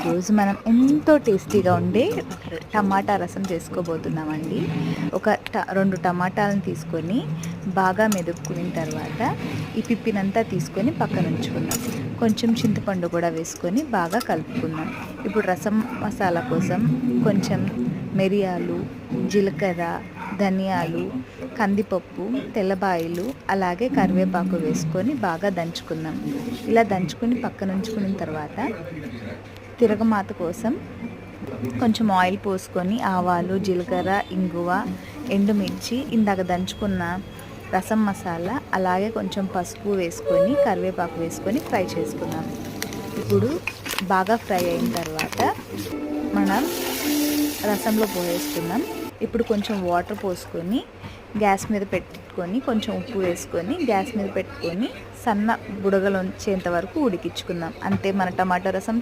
ఈరోజు మనం ఎంతో టేస్టీగా ఉండే టమాటా రసం చేసుకోబోతున్నామండి. రెండు టమాటాలను తీసుకొని బాగా మెదుపుకున్న తర్వాత ఈ పిప్పినంతా తీసుకొని పక్కన ఉంచుకుందాం. కొంచెం చింతపండు కూడా వేసుకొని బాగా కలుపుకుందాం. ఇప్పుడు రసం మసాలా కోసం కొంచెం మిరియాలు, జీలకర్ర, ధనియాలు, కందిపప్పు, తెల్లబాయలు, అలాగే కరివేపాకు వేసుకొని బాగా దంచుకుందాం. ఇలా దంచుకొని పక్కన ఉంచుకున్న తర్వాత తిరగమాత కోసం కొంచెం ఆయిల్ పోసుకొని ఆవాలు, జీలకర్ర, ఇంగువ, ఎండుమిర్చి, ఇందాక దంచుకున్న రసం మసాలా, అలాగే కొంచెం పసుపు వేసుకొని కరివేపాకు వేసుకొని ఫ్రై చేసుకుందాం. ఇప్పుడు బాగా ఫ్రై అయిన తర్వాత మనం రసంలో పోసేసుకుందాం. ఇప్పుడు కొంచెం వాటర్ పోసుకొని గ్యాస్ మీద పెట్టుకొని కొంచెం ఉప్పు వేసుకొని గ్యాస్ మీద పెట్టుకొని సన్న బుడగలు వచ్చేంత వరకు ఉడికించుకుందాం. అంతే, మన టమాటా రసం